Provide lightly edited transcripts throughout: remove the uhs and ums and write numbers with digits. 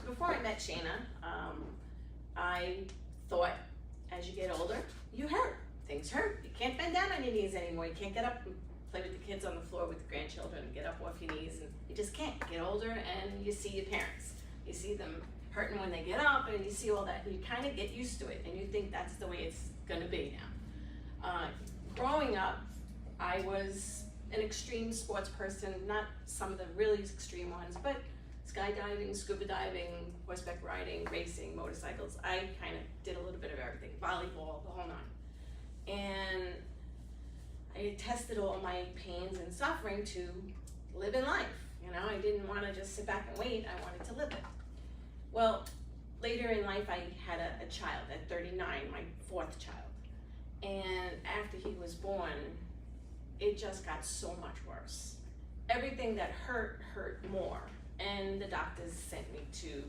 before I met Shana, I thought as you get older, you hurt. Things hurt. You can't bend down on your knees anymore. You can't get up and play with the kids on the floor with the grandchildren and get up off your knees. And you just can't. Get older and you see your parents. You see them hurting when they get up and you see all that. And you kind of get used to it and you think that's the way it's going to be now. Growing up, I was an extreme sports person, not some of the really extreme ones, but skydiving, scuba diving, horseback riding, racing, motorcycles. I kind of did a little bit of everything, volleyball, the whole nine. And I tested all my pains and suffering to live in life. You know, I didn't want to just sit back and wait, I wanted to live it. Well, later in life I had a child at 39, my fourth child. And after he was born, it just got so much worse. Everything that hurt more. And the doctors sent me to,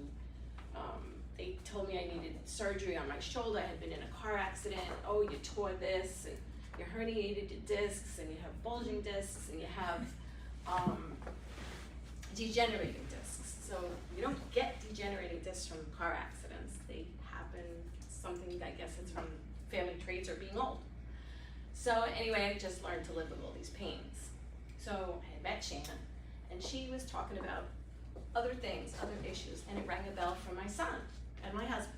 they told me I needed surgery on my shoulder. I had been in a car accident. Oh, you tore this, and you herniated your discs, and you have bulging discs, and you have degenerating discs. So you don't get degenerating discs from car accidents. They happen, something, I guess it's from family traits or being old. So anyway, I just learned to live with all these pains. So I had met Shana, and she was talking about other things, other issues, and it rang a bell for my son and my husband.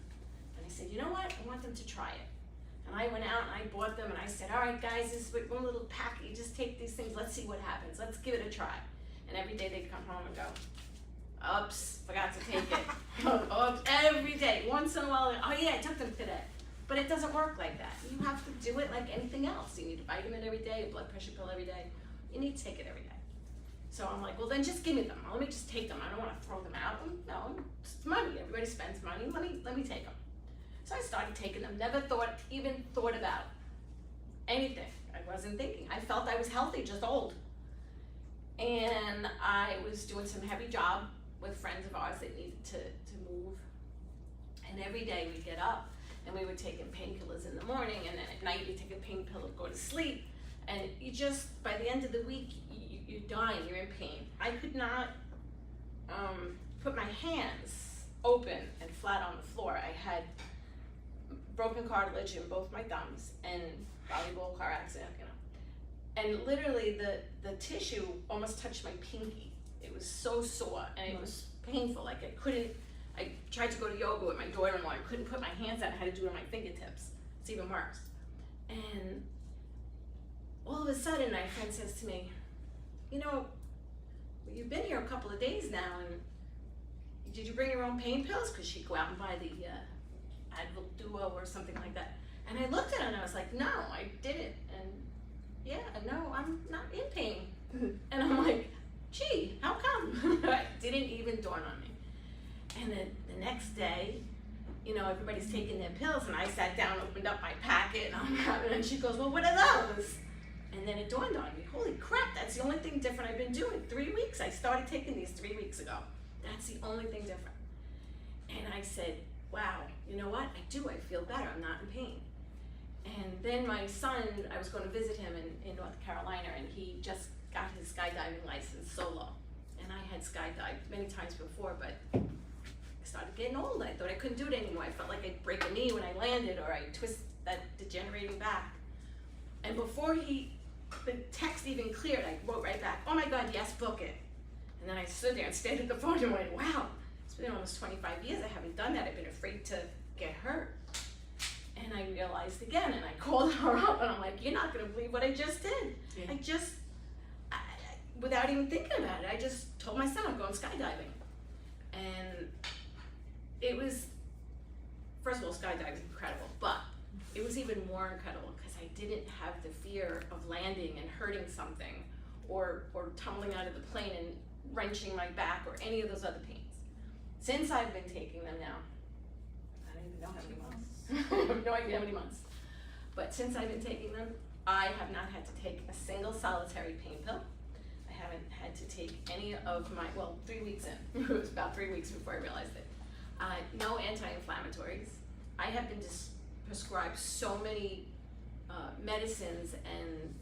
And I said, you know what? I want them to try it. And I went out and I bought them and I said, all right guys, this is one little packet. You just take these things, let's see what happens. Let's give it a try. And every day they'd come home and go, oops, forgot to take it. Oops, every day, once in a while, oh yeah, I took them today. But it doesn't work like that. You have to do it like anything else. You need a vitamin every day, a blood pressure pill every day. You need to take it every day. So I'm like, well then just give me them. Let me just take them. I don't want to throw them out. No, it's money. Everybody spends money. Let me take them. So I started taking them. Never even thought about anything. I wasn't thinking. I felt I was healthy, just old. And I was doing some heavy job with friends of ours that needed to move. And every day we'd get up and we were taking painkillers in the morning, and then at night you take a pain pill to go to sleep. And you just, by the end of the week, you're dying, you're in pain. I could not put my hands open and flat on the floor. I had broken cartilage in both my thumbs and volleyball car accident, you know. And literally the tissue almost touched my pinky. It was so sore and it was painful. Like I tried to go to yoga with my daughter-in-law. I couldn't put my hands out. I had to do it on my fingertips. It's even worse. And all of a sudden, my friend says to me, you know, you've been here a couple of days now, and did you bring your own pain pills? Because she'd go out and buy the Advil Duo or something like that. And I looked at her and I was like, no, I didn't. And yeah, no, I'm not in pain. And I'm like, gee, how come? It didn't even dawn on me. And then the next day, you know, everybody's taking their pills, and I sat down, opened up my packet, and I'm having, and she goes, well, what are those? And then it dawned on me, holy crap, that's the only thing different I've been doing. 3 weeks, I started taking these 3 weeks ago. That's the only thing different. And I said, wow, you know what? I feel better, I'm not in pain. And then my son, I was going to visit him in North Carolina, and he just got his skydiving license solo. And I had skydived many times before, but I started getting old. I thought I couldn't do it anymore. I felt like I'd break a knee when I landed, or I'd twist that degenerating back. And before the text even cleared, I wrote right back, oh my God, yes, book it. And then I stood there and stared at the phone and went, wow, it's been almost 25 years. I haven't done that. I've been afraid to get hurt. And I realized again, and I called her up, and I'm like, you're not gonna believe what I just did. Yeah. Without even thinking about it, I just told my son I'm going skydiving. And it was, first of all, skydiving is incredible, but it was even more incredible because I didn't have the fear of landing and hurting something, or tumbling out of the plane and wrenching my back, or any of those other pains. Since I've been taking them now, I don't even know how many months. I have no idea how many months. But since I've been taking them, I have not had to take a single solitary pain pill. I haven't had to take any of my, well, 3 weeks in. It was about 3 weeks before I realized it. No anti-inflammatories. I have been prescribed so many medicines and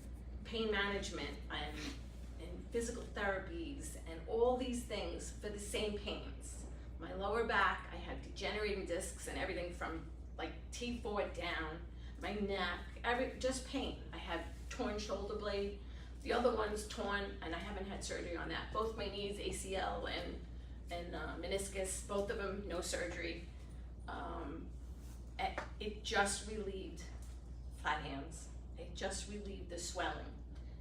pain management and physical therapies and all these things for the same pains. my lower back, I had degenerating discs and everything from like T4 down, my neck, just pain. I had torn shoulder blade, the other one's torn, and I haven't had surgery on that. Both my knees, ACL and meniscus, both of them, no surgery. It just relieved flat hands. It just relieved the swelling.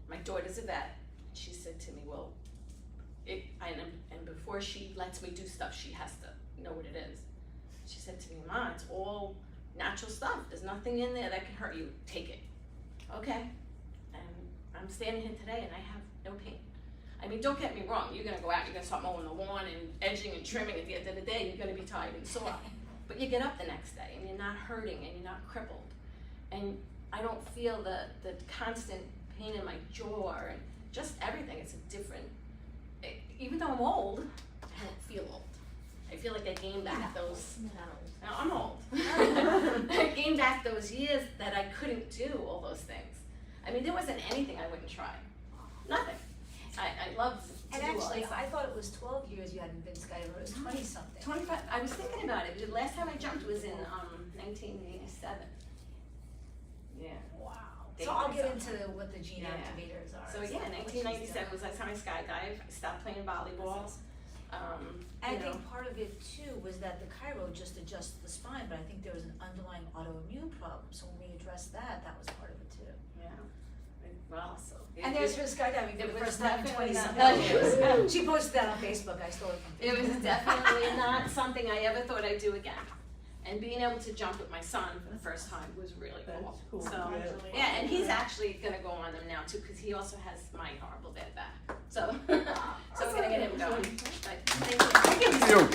My daughter's a vet. She said to me, well, and before she lets me do stuff, she has to know what it is. She said to me, Ma, it's all natural stuff. There's nothing in there that can hurt you. Take it. Okay. And I'm standing here today and I have no pain. I mean, don't get me wrong. You're gonna go out, you're gonna start mowing the lawn and edging and trimming. At the end of the day, you're gonna be tired and sore. But you get up the next day and you're not hurting and you're not crippled. And I don't feel the constant pain in my jaw and just everything. It's a different, even though I'm old, I don't feel old. I feel like I gained back those, now I'm old. I gained back those years that I couldn't do all those things. I mean, there wasn't anything I wouldn't try. Nothing. I love to And do all actually, that stuff. I thought it was 12 years you hadn't been skydiving, it was 20 something. 25, I was thinking about it. The last time I jumped was in 1987. Yeah. Wow. Date So I'll get myself. into what the gene Yeah. activators are. So yeah, 1997 was the last time I skydived. I stopped playing volleyball. And I you know. think part of it too was that the chiro just adjusted the spine, but I think there was an underlying autoimmune problem. So when we addressed that, that was part of it too. Yeah. Well, so. And there's her skydiving for it the was first time in 20 definitely something not- years. She posted that on Facebook, I stole it from It Facebook. was definitely not something I ever thought I'd do again. And being able to jump with my son for the first time was really cool. That's cool, So, yeah. yeah, and he's actually gonna go on them now too, because he also has my horrible bad back. So, so we're gonna get him going. But thank you. Thank you.